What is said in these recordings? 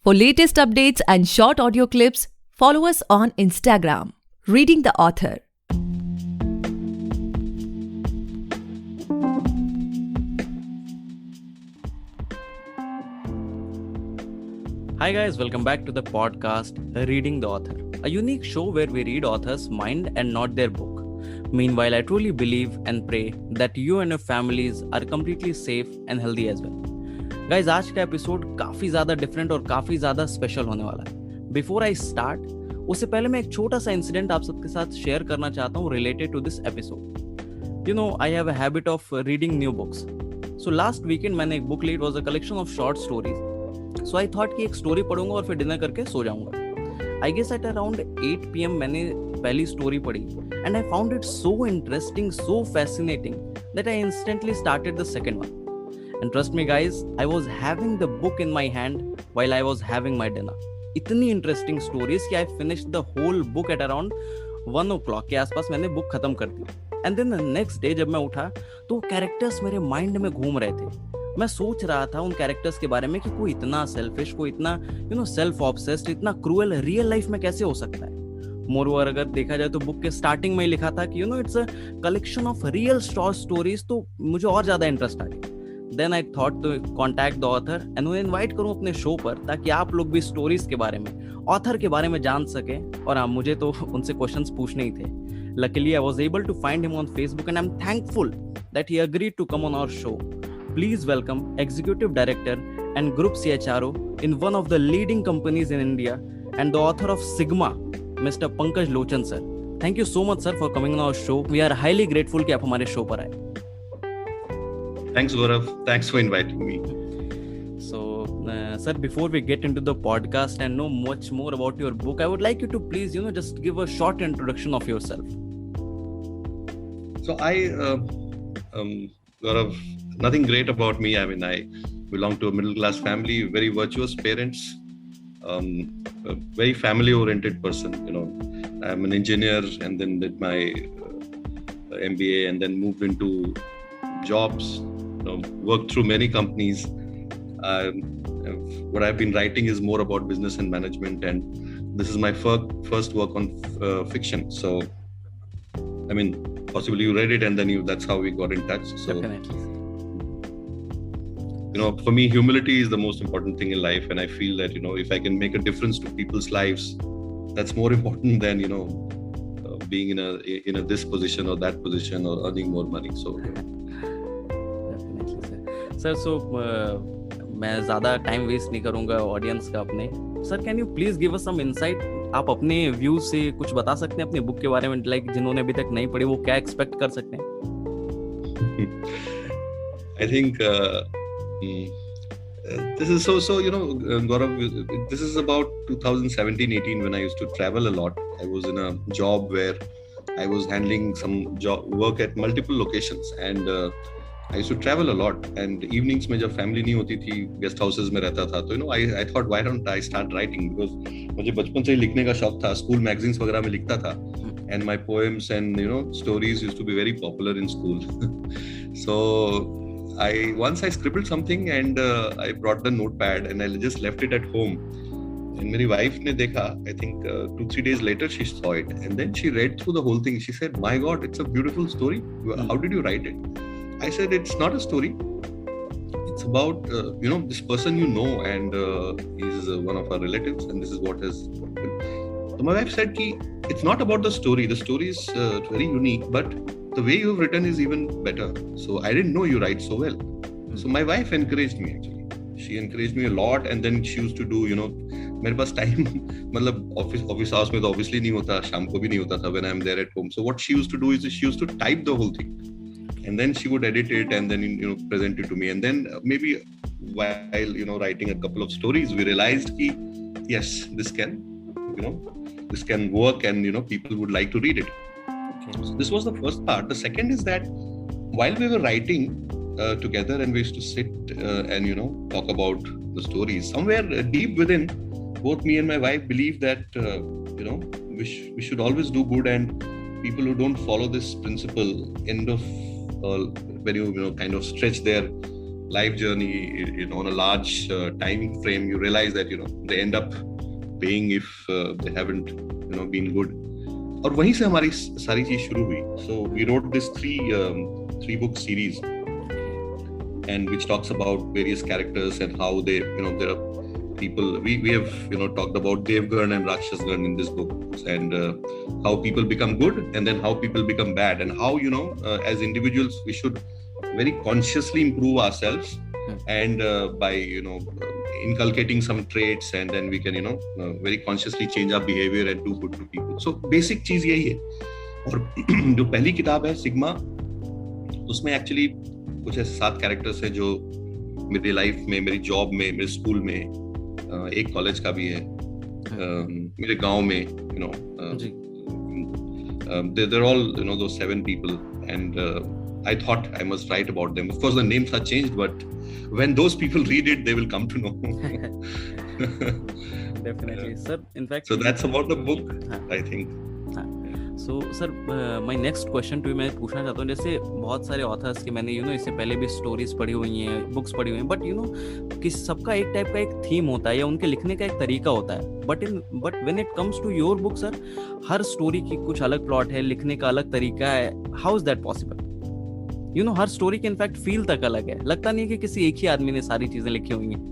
For latest updates and short audio clips, follow us on Instagram, Reading the Author. Hi guys, welcome back to the podcast Reading the Author, a unique show where we read authors' mind and not their book. Meanwhile, I truly believe and pray that you and your families are completely safe and healthy as well. Guys, आज का episode काफ़ी ज़्यादा different और काफ़ी ज़्यादा special होने वाला है. बिफोर आई स्टार्ट, उससे पहले मैं एक छोटा सा इंसिडेंट आप सबके साथ शेयर करना चाहता हूँ related to this episode. You know, I have a habit of reading new books. So last weekend मैंने एक बुक ली. It was a collection of short stories. So I thought कि एक स्टोरी पढ़ूंगा और फिर डिनर करके सो जाऊंगा. I guess at around 8 PM मैंने पहली स्टोरी पढ़ी and I found it so interesting, so fascinating that I instantly started the second one. And trust me guys, I was having the book in my hand while I was having my dinner. इतनी interesting stories कि I finished the whole book at around 1 o'clock के आसपास मैंने book खत्म कर दी. And then the next day जब मैं उठा तो कैरेक्टर्स मेरे माइंड में घूम रहे थे. मैं सोच रहा था उन कैरेक्टर्स के बारे में कि कोई इतना सेल्फिश, कोई इतना सेल्फ ऑब्सेस्ड, इतना क्रूअल रियल लाइफ में कैसे हो सकता है. मोरओवर अगर देखा जाए तो बुक के स्टार्टिंग में ही लिखा था कि it's a collection of real short stories, तो मुझे और ज्यादा इंटरेस्ट आ गया. Then I thought to contact the author and उन्हें इन्वाइट करूं अपने शो पर ताकि आप लोग भी स्टोरीज के बारे में, ऑथर के बारे में जान सकें. और हाँ, मुझे तो उनसे क्वेश्चंस पूछने ही थे. Luckily, I was able to find him on Facebook and I'm thankful that he agreed to come on our show. Please welcome Executive Director and Group CHRO in one of the leading companies in India and the author of Sigma, Mr. Pankaj Lochan sir. Thank you so much sir for coming on our show. We are highly grateful कि आप हमारे show पर आए. Thanks Gaurav. Thanks for inviting me. So, sir, before we get into the podcast and know much more about your book, I would like you to please, just give a short introduction of yourself. So Gaurav, nothing great about me. I mean, I belong to a middle-class family, very virtuous parents, a very family-oriented person. I'm an engineer and then did my MBA and then moved into jobs. Worked through many companies. What I've been writing is more about business and management, and this is my first work on fiction. So, I mean, possibly you read it and then that's how we got in touch. So, Definitely. For me, humility is the most important thing in life, and I feel that if I can make a difference to people's lives, that's more important than being in a this position or that position or earning more money. So. Sir, so मैं ज़्यादा time waste नहीं करूँगा audience का अपने. Sir, can you please give us some insight. आप अपने view से कुछ बता सकते हैं अपने बुक के बारे में, लाइक जिन्होंने अभी तक नहीं पढ़ी वो क्या एक्सपेक्ट कर सकते हैं. I think this is so Gaurav, this is about 2017-18 when I used to travel a lot. I was in a job where I was handling some work at multiple locations and I used to travel a lot, and evenings में जब family नहीं होती थी, guest houses में रहता था, तो I thought why don't I start writing, because मुझे बचपन से ही लिखने का शौक था. School magazines वगैरह में लिखता था, and my poems and stories used to be very popular in school. So once I scribbled something and I brought the notepad and I just left it at home. And मेरी wife ने देखा, I think 2-3 days later she saw it, and then she read through the whole thing. She said, "My God, it's a beautiful story. How did you write it?" I said, it's not a story. It's about, this person and he's one of our relatives, and this is what has happened. So my wife said, it's not about the story. The story is very unique, but the way you've written is even better. So I didn't know you write so well. So my wife encouraged me actually. She encouraged me a lot, and then she used to do, मेरे पास time मतलब office house में तो obviously नहीं होता, शाम को भी नहीं होता था when I'm there at home. So what she used to do is she used to type the whole thing. And then she would edit it and then present it to me. And then maybe while writing a couple of stories, we realized that yes, this can work, and people would like to read it. Okay. So this was the first part. The second is that while we were writing together and we used to sit and talk about the stories, somewhere deep within, both me and my wife believe that we should always do good, and people who don't follow this principle end of when you kind of stretch their life journey, on a large time frame, you realize that they end up paying if they haven't been good. और वहीं से हमारी सारी चीज शुरू हुई. So we wrote this three book series, and which talks about various characters and how they, there are people. We have talked about Devgarn and Rakshasgarn in this book, and how people become good and then how people become bad, and how as individuals we should very consciously improve ourselves, and by inculcating some traits, and then we can very consciously change our behavior and do good to people. So basic चीज यही है. और जो पहली किताब है sigma, उसमें actually कुछ ऐसे 7 कैरेक्टर्स हैं जो मेरी लाइफ में, मेरी जॉब में, मेरे स्कूल में, एक कॉलेज का भी है, मेरे गांव में, they're all those 7 people, and I thought I must write about them. Of course the names are changed, but when those people read it they will come to know. Definitely sir, in fact, so that's about the book. I think. So sir, my next question to you, मैं पूछना चाहता हूँ, जैसे बहुत सारे authors के मैंने इससे पहले भी स्टोरीज पढ़ी हुई हैं, बुक्स पढ़ी हुई हैं, बट कि सबका एक टाइप का एक थीम होता है या उनके लिखने का एक तरीका होता है, but when it comes to your book sir, हर स्टोरी की कुछ अलग प्लॉट है, लिखने का अलग तरीका है. How is that possible? Her story के इनफैक्ट फील तक अलग है. लगता नहीं है कि किसी एक ही आदमी ने सारी चीजें लिखी हुई हैं.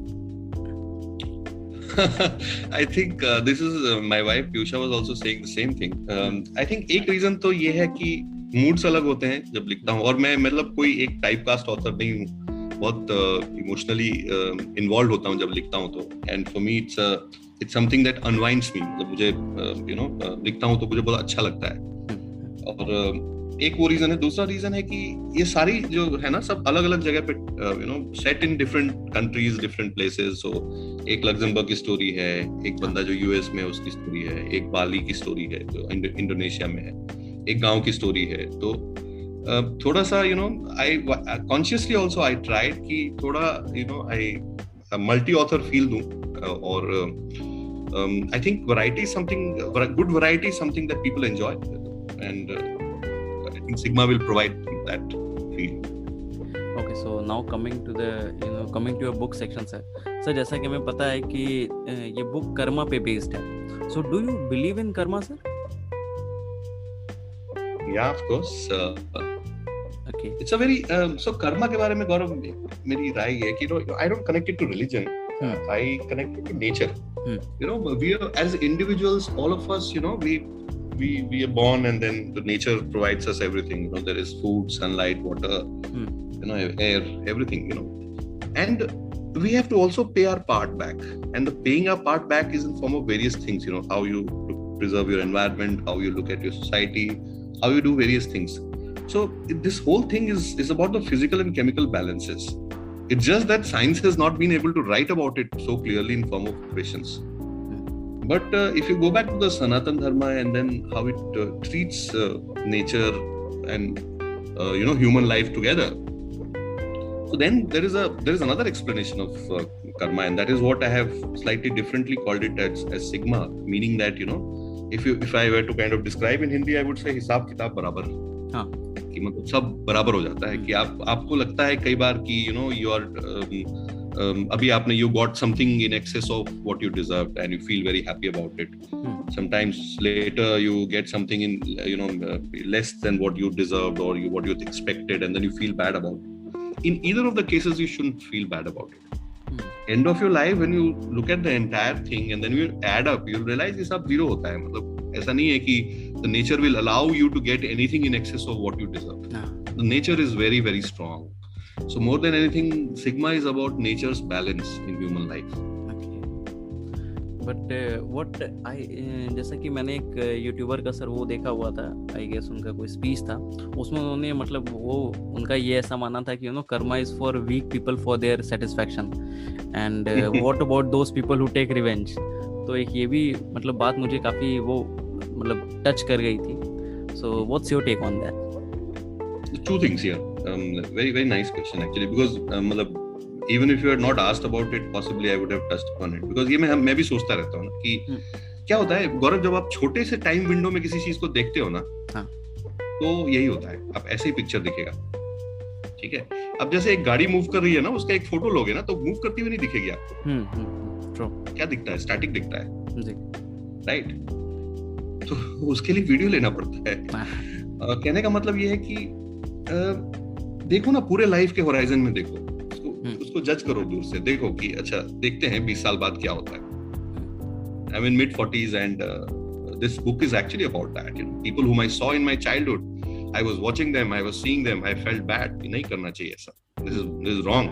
I think this is my wife Piyusha was also saying the same thing. I think एक रीजन तो ये है कि मूड्स अलग होते हैं जब लिखता हूँ, और मैं मतलब कोई एक टाइप कास्ट ऑथर नहीं हूँ, बहुत इमोशनली इन्वॉल्व होता हूँ जब लिखता हूँ तो. And for me it's something that unwinds me. जब मुझे लिखता हूँ तो मुझे बहुत अच्छा लगता है. और एक वो रीजन है. दूसरा रीजन है कि ये सारी जो है ना, सब अलग अलग जगह पे set in different countries, different places. So एक लग्जमबर्ग की स्टोरी है, एक बंदा जो यूएस में है उसकी स्टोरी है, एक बाली की स्टोरी है जो इंडोनेशिया में है, एक गांव की स्टोरी है. तो थोड़ा सा I consciously also I tried कि थोड़ा आई मल्टी ऑथर फील दूं. और I think variety is something, good variety is something that people enjoy, and I think Sigma will provide that feel. Okay, so now coming to your book section, sir. Sir, जैसा कि हमें पता है कि ये book Karma पे based है. So do you believe in karma, sir? Yeah, of course. Okay. It's a very so karma के बारे में गौरव मेरी राय है कि I don't connect it to religion. I connect it to nature. We are, as individuals, all of us, we are born, and then the nature provides us everything. There is food, sunlight, water, air, everything. And we have to also pay our part back. And the paying our part back is in form of various things. How you preserve your environment, how you look at your society, how you do various things. So this whole thing is about the physical and chemical balances. It's just that science has not been able to write about it so clearly in form of questions. But if you go back to the Sanatan Dharma, and then how it treats nature and human life together, so then there is another explanation of karma, and that is what I have slightly differently called it as Sigma, meaning that if I were to kind of describe in Hindi, I would say हिसाब किताब बराबर. हाँ. कि मतलब सब बराबर हो जाता है. कि आपको लगता है कई बार कि you are अभी आपने you got something in excess of what you deserved, and you feel very happy about it. Sometimes later you get something in less than what you deserved or what you expected, and then you feel bad about it. In either of the cases you shouldn't feel bad about it. End of your life, when you look at the entire thing and then you add up, you'll realize ये सब zero होता है. मतलब ऐसा नहीं है कि the nature will allow you to get anything in excess of what you deserve. The nature is very, very strong. So more than anything, Sigma is about nature's balance in human life. But what I जैसा कि मैंने एक YouTuber का sir वो देखा हुआ था, I guess उनका कोई स्पीच था, उसमें उन्होंने मतलब वो उनका ये ऐसा मानना था कि karma is for weak people for their satisfaction, and what about those people who take revenge. तो एक ये भी मतलब बात मुझे काफ़ी वो मतलब टच कर गई थी. So what's your take on that? Two things here. Very, very nice question actually, because even if you had not asked about it, possibly I would have touched upon it, because ये मैं भी सोचता रहता हूँ ना कि क्या होता है गौरव, जब आप छोटे से टाइम विंडो में किसी चीज को देखते हो ना, तो यही होता है, आप ऐसे ही पिक्चर दिखेगा. ठीक है, अब जैसे एक गाड़ी मूव कर रही है ना, उसका एक फोटो लोगे ना तो मूव करती हुई नहीं दिखेगी आपको। ट्रू। क्या दिखता है? स्टैटिक दिखता है जी। राइट। तो उसके लिए वीडियो लेना पड़ता है। कहने का मतलब ये है कि देखो ना, पूरे लाइफ के होराइजन में देखो उसको जज करो दूर से, देखो कि अच्छा देखते हैं 20 साल बाद क्या होता है। I mean mid 40s and this book is actually about that, you know, people whom I saw in my childhood, I was watching them, I was seeing them, I felt bad कि नहीं करना चाहिए ऐसा, this is wrong,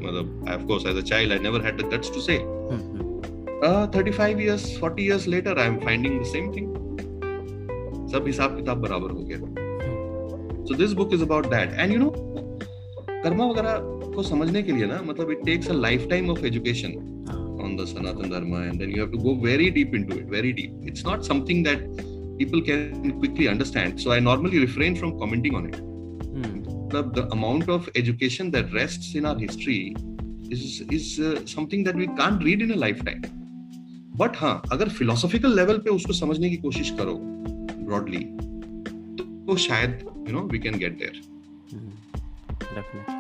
मतलब of course as a child I never had the guts to say. 35 years 40 years later I am finding the same thing, सब हिसाब किताब बराबर हो गया। So this book is about that, and you know Karma वगैरह को समझने के लिए ना, मतलब it takes a lifetime of education on the Sanatana Dharma, and then you have to go very deep into it, very deep. It's not something that people can quickly understand, so I normally refrain from commenting on it. The amount of education that rests in our history is something that we can't read in a lifetime. But हाँ, अगर philosophical level पे उसको समझने की कोशिश करो broadly, तो शायद you know we can get there. Definitely,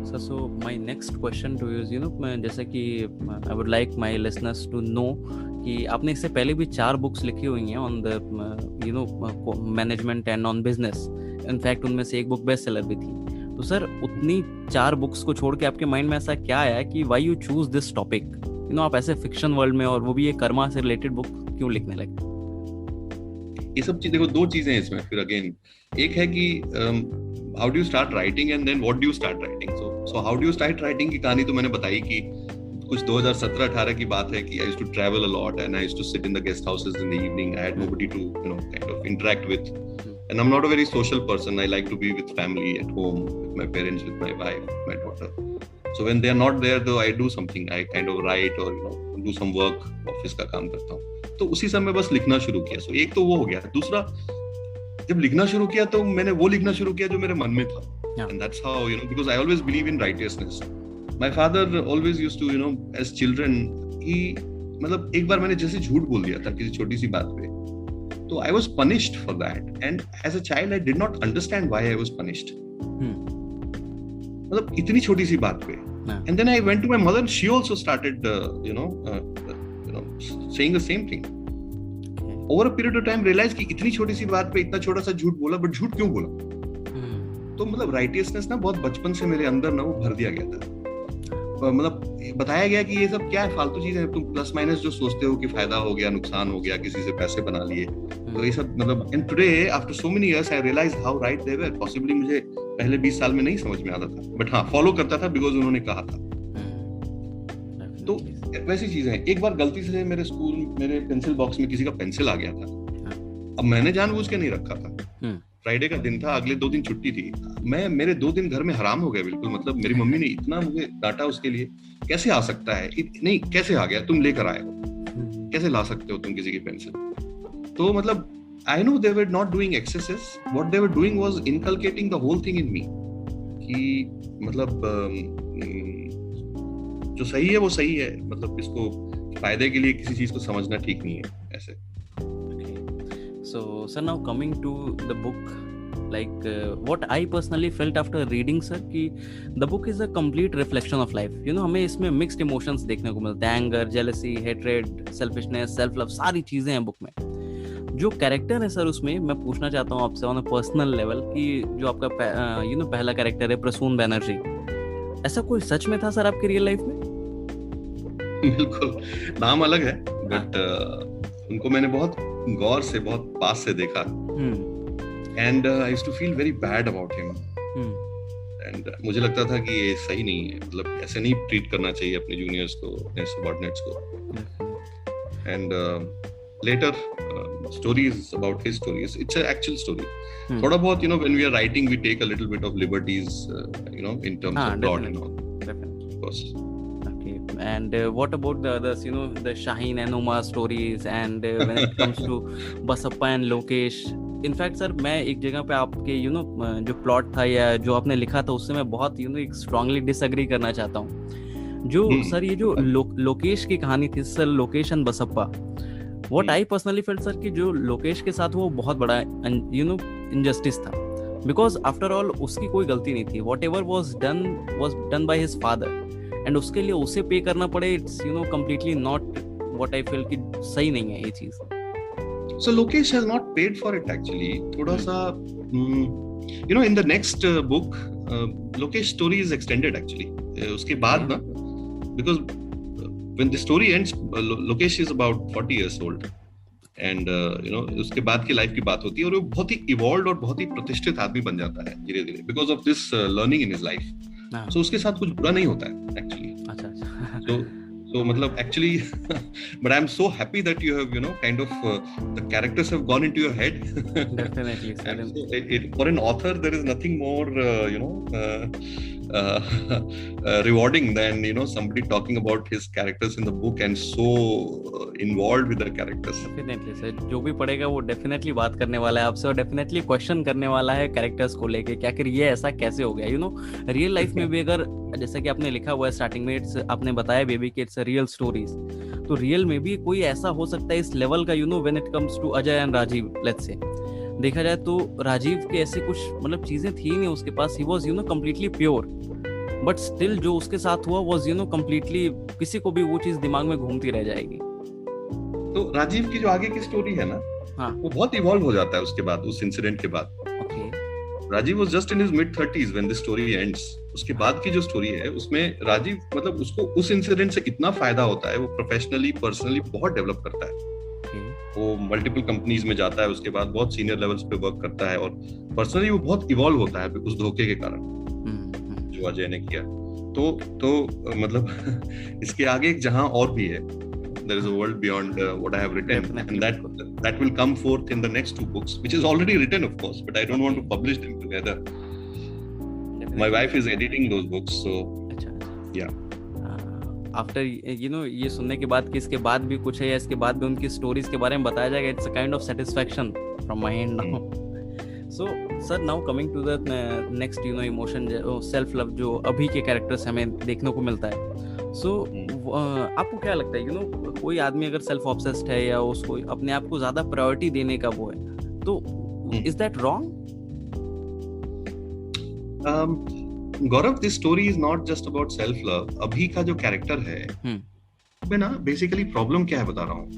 sir. So my next question to you is, you know, जैसे कि I would like my listeners to know कि आपने इससे पहले भी 4 बुक्स लिखी हुई हैं on the you know management and on business. In fact उनमें से एक बुक बेस्ट सेलर भी थी। तो सर उतनी 4 बुक्स को छोड़ के आपके माइंड में ऐसा क्या आया कि why you choose this topic? You know, आप ऐसे फिक्शन वर्ल्ड में और वो भी एक कर्मा से रिलेटेड बुक क्यों लिखने लगे? ये सब चीज देखो, 2 चीजें हैं इसमें फिर अगेन। एक है कि how do you start writing and then what do you start writing? So how do you start writing की कहानी तो मैंने बताई कि कुछ 2017-18 की बात है कि I used to travel a lot and I used to sit in the guest houses in the evening. I had nobody to you know kind of interact with, and I'm not a very social person. I like to be with family at home, with my parents, with my wife, my daughter. So when they are not there, though, I do something. I kind of write or you know do some work, office का काम करता हूँ। तो उसी समय बस लिखना शुरू किया। So एक तो वो हो गया। दूसरा, जब लिखना शुरू किया तो मैंने वो लिखना शुरू किया जो मेरे मन में था, and that's how you know, because I always believe in righteousness. My father always used to you know as children he मतलब एक बार मैंने जैसे झूठ बोल दिया था किसी छोटी सी बात पे, तो I was punished for that, and as a child I did not understand why I was punished. मतलब इतनी छोटी सी बात पे, and then I went to my mother and she also started you know saying the same thing. Over a period of time realize कि इतनी छोटी सी बात पे इतना छोटा सा झूठ बोला, बट झूठ क्यों बोला? तो मतलब राइटियसनेस ना बहुत बचपन से मेरे अंदर ना वो भर दिया गया था। मतलब बताया गया कि ये सब क्या है, फालतू चीजें हैं, तुम प्लस माइनस जो सोचते हो कि फायदा हो गया, नुकसान हो गया, किसी से पैसे बना लिए, तो ये सब मतलब and today after so many years I realise how right they were. Possibly मुझे पहले 20 साल में नहीं समझ में आता था, बट हाँ फॉलो करता था बिकॉज उन्होंने कहा था। तो वैसी चीजें हैं। एक बार गलती से मेरे स्कूल मेरे पेंसिल बॉक्स में किसी का पेंसिल आ गया था। अब मैंने जानबूझ के नहीं रखा था, फ्राइडे का दिन था, अगले 2 दिन छुट्टी थी। मेरे 2 दिन घर में हराम हो गए बिल्कुल। मतलब मेरी मम्मी ने इतना मुझे डांटा उसके लिए, कैसे आ सकता है, नहीं कैसे आ गया, तुम लेकर आए हो, कैसे ला सकते हो तुम किसी की पेंसिल। तो मतलब I know they were not doing excesses, what they were doing was inculcating the whole thing in me कि मतलब जो सही है वो सही है, मतलब इसको फायदे के लिए किसी चीज को समझना ठीक नहीं है ऐसे। So sir, now coming to the book, like what I personally felt after reading sir कि the book is a complete reflection of life. You know, हमें इसमें mixed emotions देखने को मिलते हैं, anger, jealousy, hatred, selfishness, self love, सारी चीजें हैं बुक में। जो कैरेक्टर है सर उसमें मैं पूछना चाहता हूँ आपसे ऑन अ पर्सनल लेवल कि जो आपका पहला कैरेक्टर है प्रसून बैनर्जी, ऐसा कोई सच में था सर आपकी रियल लाइफ में? बिल्कुल, नाम अलग है बट उनको मैंने बहुत गौर से बहुत पास से देखा and I used to feel very bad about him and मुझे लगता था कि ये सही नहीं है, मतलब ऐसे नहीं ट्रीट करना चाहिए अपने जूनियर्स को, अपने सबऑर्डिनेट्स को। And later stories about his stories, it's an actual story. Thoda bahut, you know, when we are writing we take a little bit of liberties you know in terms of plot and all. Definitely, of course. Okay, and what about the others, you know, the Shaheen and Uma stories and when it comes to Basappa and Lokesh? In fact sir, मैं एक जगह पे आपके you know जो plot था या जो आपने लिखा था उससे मैं बहुत you know एक strongly disagree करना चाहता हूँ। जो सर ये जो लोकेश की कहानी थी sir, Lokesh and Basappa, What I personally felt sir कि जो लोकेश के साथ वो बहुत बड़ा you know injustice था। बिकॉज आफ्टर ऑल उसकी कोई गलती नहीं थी. What ever was done by his father, and उसके लिए उसे पे करना पड़े, it's completely not what I feel कि सही नहीं है ये चीज. So Lokesh has not paid for it actually. थोड़ा सा in the next book Lokesh story is extended actually. उसके बाद ना, because when the story ends Lokesh is about 40 years old and उसके बाद की लाइफ की बात होती है, और वो बहुत ही इवॉल्व और बहुत ही प्रतिष्ठित आदमी बन जाता है धीरे धीरे because of this learning in his life. So उसके साथ कुछ बुरा नहीं होता है actually. अच्छा. So मतलब actually but I'm so happy that you have kind of the characters have gone into your head. Definitely. And so for an author there is nothing more rewarding than somebody talking about his characters in the book and so involved with the characters. Definitely sir, जो भी पढ़ेगा वो definitely बात करने वाला है आपसे और definitely question करने वाला है characters को लेके कि आखिर ये ऐसा कैसे हो गया. रियल लाइफ में भी अगर जैसा कि आपने लिखा हुआ है स्टार्टिंग में, आपने बताया बेबी कि इट्स रियल स्टोरीज, तो रियल में भी कोई ऐसा हो सकता है इस लेवल का when it comes to Ajay and Rajiv. Let's say देखा जाए तो राजीव के ऐसे कुछ मतलब चीजें थी नहीं उसके पास. He was completely pure, but still जो उसके साथ हुआ वाज कंप्लीटली, किसी को भी वो चीज दिमाग में घूमती रह जाएगी. तो राजीव की जो आगे की स्टोरी है ना, हाँ, वो बहुत इवॉल्व हो जाता है उसके बाद, उस इंसिडेंट के बाद. Rajiv was just in his mid-30s when the story ends. उसके बाद की जो स्टोरी है उसमें राजीव मतलब उसको उस इंसिडेंट से इतना फायदा होता है, वो प्रोफेशनली पर्सनली बहुत डेवलप करता है. वो मल्टीपल कंपनीज में जाता है, उसके बाद बहुत सीनियर लेवल्स पे वर्क करता है और पर्सनली वो बहुत इवॉल्व होता है उस धोखे के कारण जो अजय ने किया. तो मतलब इसके आगे एक जहां और भी है. There is a world beyond what I have written. Definitely. And that will come forth in the next 2 books, which is already written, of course, but I don't want to publish them together. Definitely. My wife is editing those books, so yeah. After ये सुनने के बाद कि इसके बाद भी कुछ है या इसके बाद भी उनकी स्टोरीज के बारे में बताया जाएगा, it's a kind of satisfaction from my end now. So sir, now coming to the next emotion, self love जो अभी के कैरेक्टर्स हमें देखने को मिलता है. So आपको क्या लगता है कोई आदमी अगर सेल्फ ऑब्सेस्ड है या उसको अपने आप को ज्यादा प्रायोरिटी देने का वो है, तो is that wrong? Gaurav, this story is not just about self love. अभी का जो कैरेक्टर है मैं ना बेसिकली प्रॉब्लम क्या है बता रहा हूँ.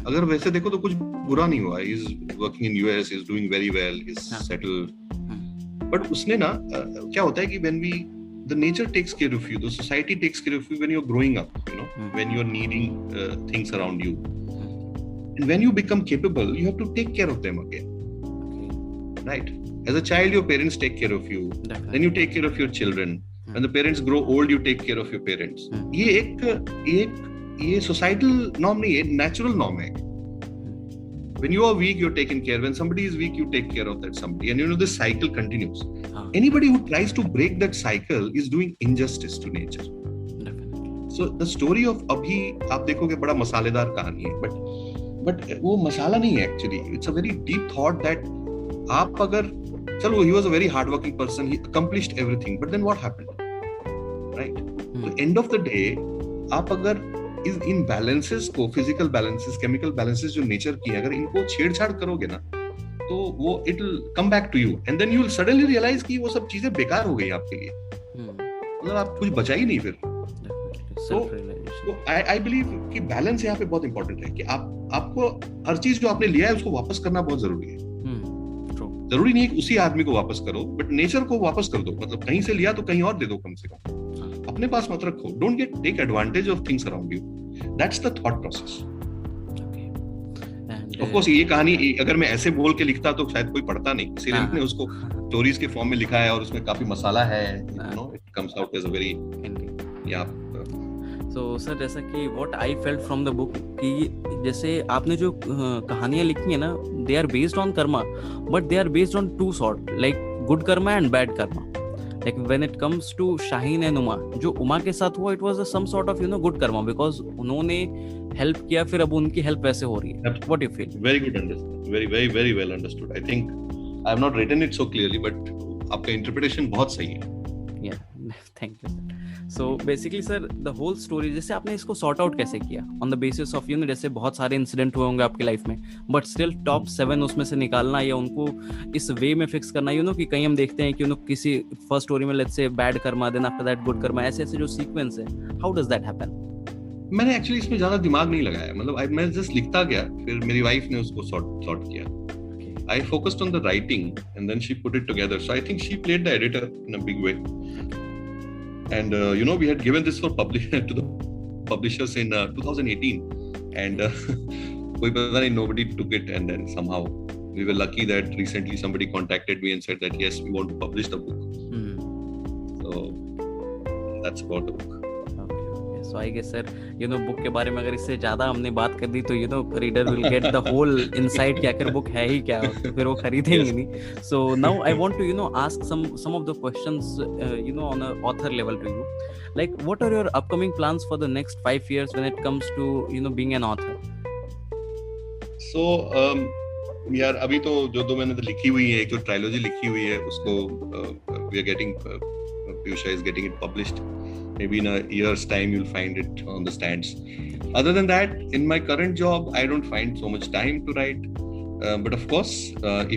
अगर वैसे देखो तो कुछ बुरा नहीं हुआ. Is working in US, is doing very well, is settled. But उसने ना क्या होता है कि the nature takes care of you, the society takes care of you when you're growing up, when you're needing things around you. And when you become capable, you have to take care of them again. Right? As a child, your parents take care of you. Definitely. Then you take care of your children. When the parents grow old, you take care of your parents. ये societal norm नहीं है, natural norm है. When you are weak, you're taken care. When somebody is weak, you take care of that somebody. And this cycle continues. Anybody who tries to break that cycle is doing injustice to nature. Definitely. So the story of Abhi, आप देखोगे बड़ा मसालेदार कहानी है, but वो मसाला नहीं है actually. It's a very deep thought that आप अगर चलो, he was a very hardworking person, he accomplished everything, but then what happened? Right? So end of the day, आप अगर इस इन बैलेंसेस को, फिजिकल बैलेंसेस, केमिकल बैलेंसेस जो nature की है, अगर इनको छेड़छाड़ करोगे ना, तो वो it will come back to you and then you will suddenly realise कि वो सब चीजें बेकार हो गई आपके लिए. मतलब आप कुछ बचा ही नहीं फिर. तो आई बिलीव कि बैलेंस यहाँ पे बहुत इंपॉर्टेंट है कि आपको हर चीज जो आपने लिया है उसको वापस करना बहुत जरूरी है. जरूरी नहीं है कि उसी आदमी को वापस करो, बट नेचर को वापस कर दो. मतलब कहीं से लिया तो कहीं और दे दो कम से कम. अपने पास मत रखो. Don't take advantage of things around you. That's the thought process. Of course ये कहानी अगर मैं ऐसे बोल के लिखता तो शायद कोई पढ़ता नहीं, इसीलिए मैंने उसको स्टोरीज के फॉर्म में लिखा है और उसमें काफी मसाला है. It comes out as a very so sir, जैसा कि what I felt from the book कि जैसे आपने जो कहानियां लिखी है ना, they are based on karma, but they are based on 2 sort, like good karma and bad karma. Like when it comes to Shaheen and Uma, जो उमा के साथ हुआ, it was some sort of good karma because उन्होंने help किया, फिर अब उनकी help वैसे हो रही है. What do you feel? Very good understood. Very very very well understood. I think I have not written it so clearly, but आपका interpretation बहुत सही है. Yeah, thank you. So basically sir the whole story, जैसे आपने इसको sort out कैसे किया on the basis of जैसे बहुत सारे इंसिडेंट हुए होंगे आपकी लाइफ में, बट स्टिल टॉप 7 उसमें से निकालना या उनको इस वे में फिक्स करना कि कहीं हम देखते हैं कि किसी फर्स्ट स्टोरी में let's say bad karma, then after that good karma, ऐसे जो सीक्वेंस है, हाउ डज दैट हैपन? मैंने एक्चुअली इसमें ज्यादा दिमाग नहीं लगाया, मतलब मैं जस्ट लिखता गया, फिर मेरी वाइफ ने उसको सॉर्ट किया. I focused on the writing and then she put it together. So I think she played the editor in a big way. And we had given this for to the publishers in 2018, and nobody took it. And then somehow we were lucky that recently somebody contacted me and said that yes, we want to publish the book. So that's about the book. So I guess sir, book के बारे में अगर इससे ज्यादा हमने बात कर दी तो reader will get the whole insight कि आखिर बुक है ही क्या, फिर वो खरीदेंगे नहीं. So now I want to ask some of the questions on a author level to you, like what are your upcoming plans for the next 5 years when it comes to being an author? So यार अभी तो जो मैंने लिखी हुई है, एक जो ट्रायलॉजी लिखी हुई है उसको we are getting, Piyusha is getting it published. Maybe in a year's time you'll find it on the stands. Other than that, in my current job, I don't find so much time to write. But of course,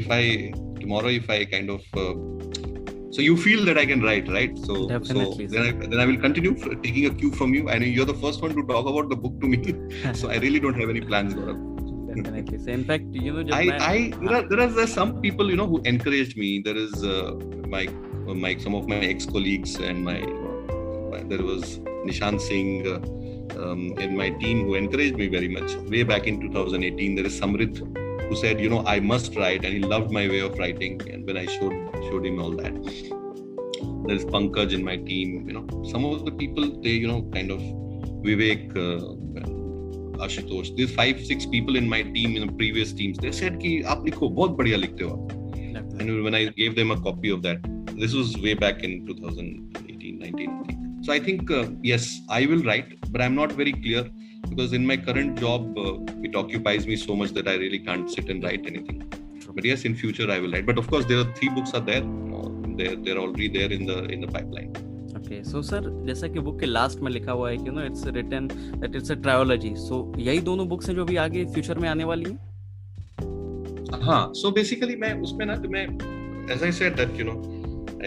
if I kind of so you feel that I can write, right? So definitely. So then I will continue taking a cue from you. I know you're the first one to talk about the book to me, so I really don't have any plans, Gaurav. Definitely. So in fact, there are some people who encouraged me. There is some of my ex-colleagues and there was Nishant Singh in my team who encouraged me very much. Way back in 2018, there is Samrit who said, I must write, and he loved my way of writing. And when I showed him all that, there is Pankaj in my team. Some of the people, they kind of Vivek, Ashutosh. There's 5-6 people in my team, in the previous teams. They said कि आप लिखो, बहुत बढ़िया लिखते हो आप. And when I gave them a copy of that, this was way back in 2018-19, I think. So I think, yes, I will write, but I'm not very clear because in my current job, it occupies me so much that I really can't sit and write anything. But yes, in future I will write. But of course, there are 3 books are there. They're already there in the pipeline. Okay, so sir, जैसा कि book के last में लिखा हुआ है कि it's written that it's a trilogy. So यही दोनों बुक्स हैं जो अभी आगे फ्यूचर में आने वाली हैं? हाँ, so basically मैं उसमें ना तो मैं, as I said that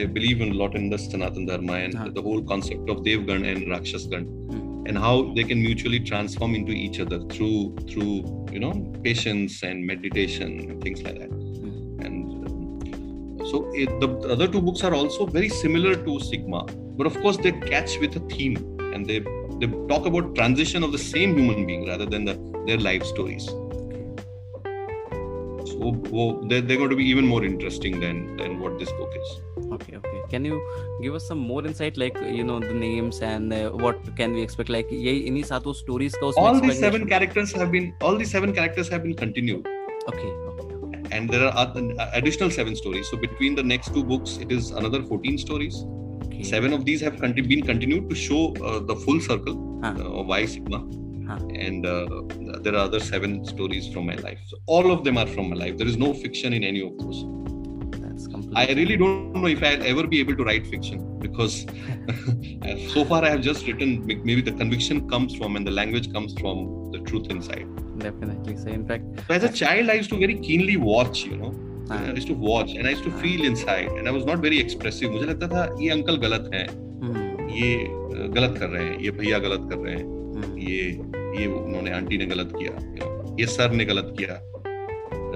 I believe in a lot in the Sanatan Dharma and the whole concept of Devgan and Rakshasgan and how they can mutually transform into each other through patience and meditation and things like that. And so the other 2 books are also very similar to Sigma, but of course they catch with a theme and they talk about transition of the same human being rather than their life stories. So they're going to be even more interesting than what this book is. Okay. Can you give us some more insight, like the names and what can we expect? Like इन्हीं सातों stories का उसमें all the 7 characters have been continued. Okay. And there are additional 7 stories. So between the next 2 books, it is another 14 stories. Okay. 7 of these have been continued to show the full circle of why Sigma. And there are other 7 stories from my life. So all of them are from my life. There is no fiction in any of those. I really don't know if I'll ever be able to write fiction because so far I have just written, maybe the conviction comes from and the language comes from the truth inside. Definitely. So in fact, as a child I used to very keenly watch, I used to watch and I used to feel inside and I was not very expressive. मुझे लगता था ये uncle गलत हैं, ये गलत कर रहे हैं, ये भैया गलत कर रहे हैं, ये उन्होंने आंटी ने गलत किया, ये सर ने गलत किया.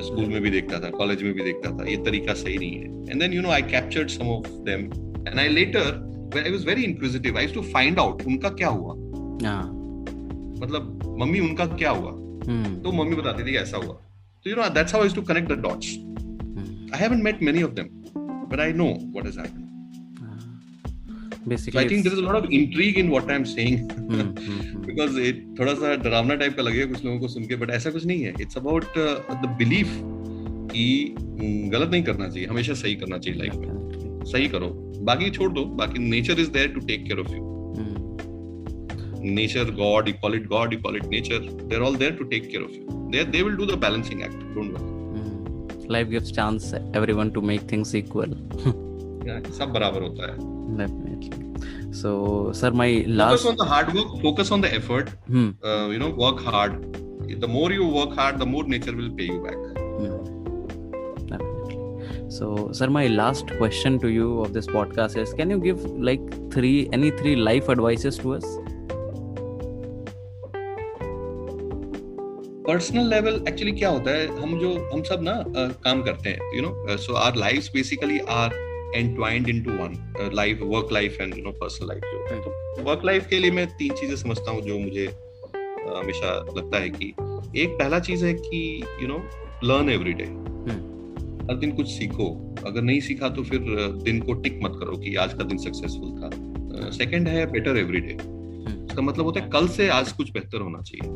स्कूल में भी देखता था, कॉलेज में भी देखता था, ये तरीका सही नहीं है. And then I captured some of them and I later, when I was very inquisitive, I used to find out उनका क्या हुआ. मतलब मम्मी उनका क्या हुआ, तो मम्मी बताती थी ऐसा हुआ. So that's how I used to connect the dots. I haven't met many of them, but I know what has happened. Basically, so I think there is a lot of intrigue in what I'm saying because it थोड़ा सा डरावना type का लगेगा कुछ लोगों को सुन के, but ऐसा कुछ नहीं है. It's about the belief कि गलत नहीं करना चाहिए, हमेशा सही करना चाहिए लाइफ में. सही करो, बाकी छोड़ दो. बाकी nature is there to take care of you. Nature, God, you call it nature. They're all there to take care of you. They will do the balancing act. Don't worry. Life gives chance everyone to make things equal. सब बराबर होता है. Definitely. So, sir, my last. Focus on the hard work. Focus on the effort. Work hard. The more you work hard, the more nature will pay you back. Definitely. So, sir, my last question to you of this podcast is: can you give like any three life advices to us? Personal level actually क्या होता है, हम सब ना काम करते हैं, so our lives basically are entwined into one, life, work life and personal life जो है। तो वर्क लाइफ के लिए मैं 3 चीजें समझता हूँ जो मुझे हमेशा लगता है कि एक पहला चीज है कि लर्न एवरी डे। हर दिन कुछ सीखो, अगर नहीं सीखा तो फिर दिन को टिक मत करो कि आज का दिन सक्सेसफुल था। सेकंड है बेटर एवरी डे। इसका मतलब होता है कल से आज कुछ बेहतर होना चाहिए।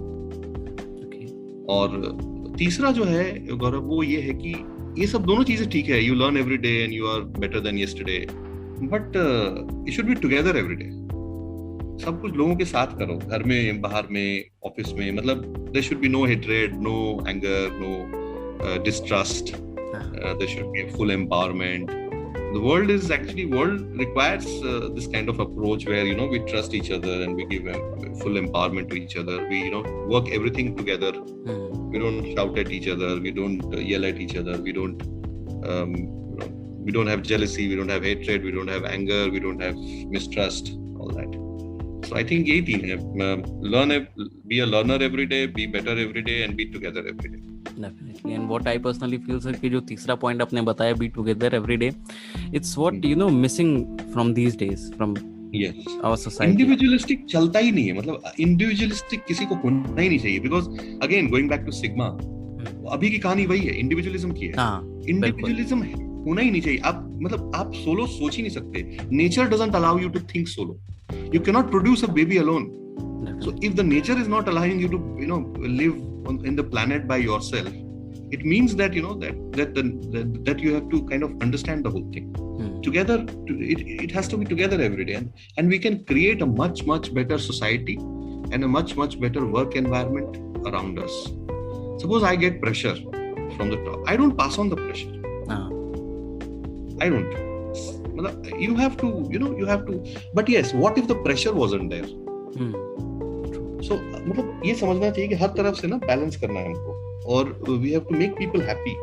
और तीसरा जो है गौरव, वो ये है कि ये सब दोनों चीजें ठीक है, you learn every day and you are better than yesterday, but you should be together every day. सब कुछ लोगों के साथ करो, घर में, बाहर में, ऑफिस में, मतलब there should be no hatred, no anger, no distrust, there should be full empowerment. The world requires this kind of approach where we trust each other and we give full empowerment to each other. We work everything together. We don't shout at each other. We don't yell at each other. We don't we don't have jealousy. We don't have hatred. We don't have anger. We don't have mistrust. All that. So I think यही 3 है. Be a learner every day. Be better every day, and be together every day. Definitely. And what I personally feel, sir, कि जो तीसरा point आपने बताया, be together every day, it's what missing from these days from our society. Individualistic चलता ही नहीं है, मतलब individualistic किसी को होना ही नहीं चाहिए, because again going back to Sigma, अभी की कहानी वही है, individualism की है। Individualism होना ही नहीं चाहिए। आप सोलो सोच ही नहीं सकते। Nature doesn't allow you to think solo. You cannot produce a baby alone. So if the nature is not allowing you to live in the planet by yourself, it means that that you have to kind of understand the whole thing together. It has to be together every day, and we can create a much better society and a much better work environment around us. Suppose I get pressure from the top, I don't pass on the pressure. I don't. You have to, but yes, what if the pressure wasn't there? So मतलब ये समझना चाहिए कि हर तरफ से ना balance करना है हमको, और we have to make people happy.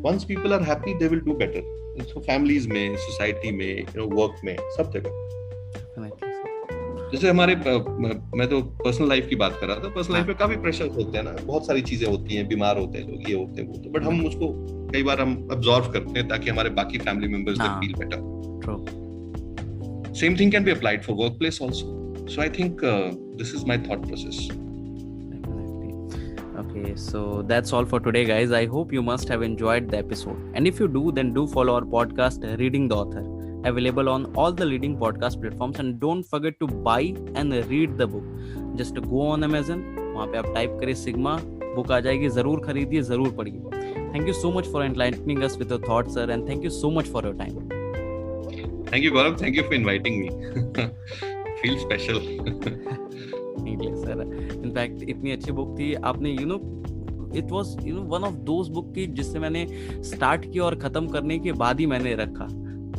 Once people are happy, they will do better. So families में, society में, work में, सब जगह। जैसे हमारे, मैं तो पर्सनल लाइफ की बात कर रहा था। पर्सनल लाइफ में काफी प्रेशर होते हैं ना, बहुत सारी चीजें होती हैं, बीमार होते हैं लोग, ये होते हैं वो होते हैं, बट हम उसको कई बार हम अब्सॉर्ब करते हैं ताकि हमारे बाकी family members they feel better. Same thing can be applied for workplace also. So I think this is my thought process. Definitely. Okay, so that's all for today, guys. I hope you must have enjoyed the episode. And if you do, then do follow our podcast, Reading the Author, available on all the leading podcast platforms. And don't forget to buy and read the book. Just go on Amazon, वहाँ पे आप type करें Sigma, book आ जाएगी, जरूर खरीदिए, जरूर पढ़िए. Thank you so much for enlightening us with your thoughts, sir, and thank you so much for your time. Thank you, Gaurav. Thank you for inviting me. Feel special. Sir, in fact इतनी अच्छी book थी, आपने it was one of those book की जिससे मैंने start किया और खत्म करने के बाद ही मैंने रखा।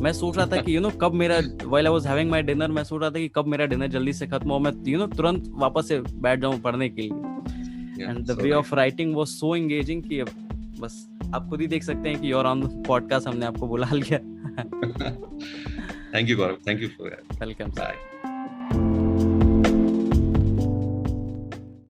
मैं सोच रहा था कि कब मेरा, while I was having my dinner, मैं सोच रहा था कि कब मेरा डिनर जल्दी से खत्म हो, मैं तुरंत वापस से बैठ जाऊं पढ़ने के लिए। And the way of writing was so engaging कि बस आप खुद ही देख सकते हैं कि योर ऑन पॉडकास्ट हमने आपको बुला लिया। Thank you Gaurav, thank you for welcome. Bye.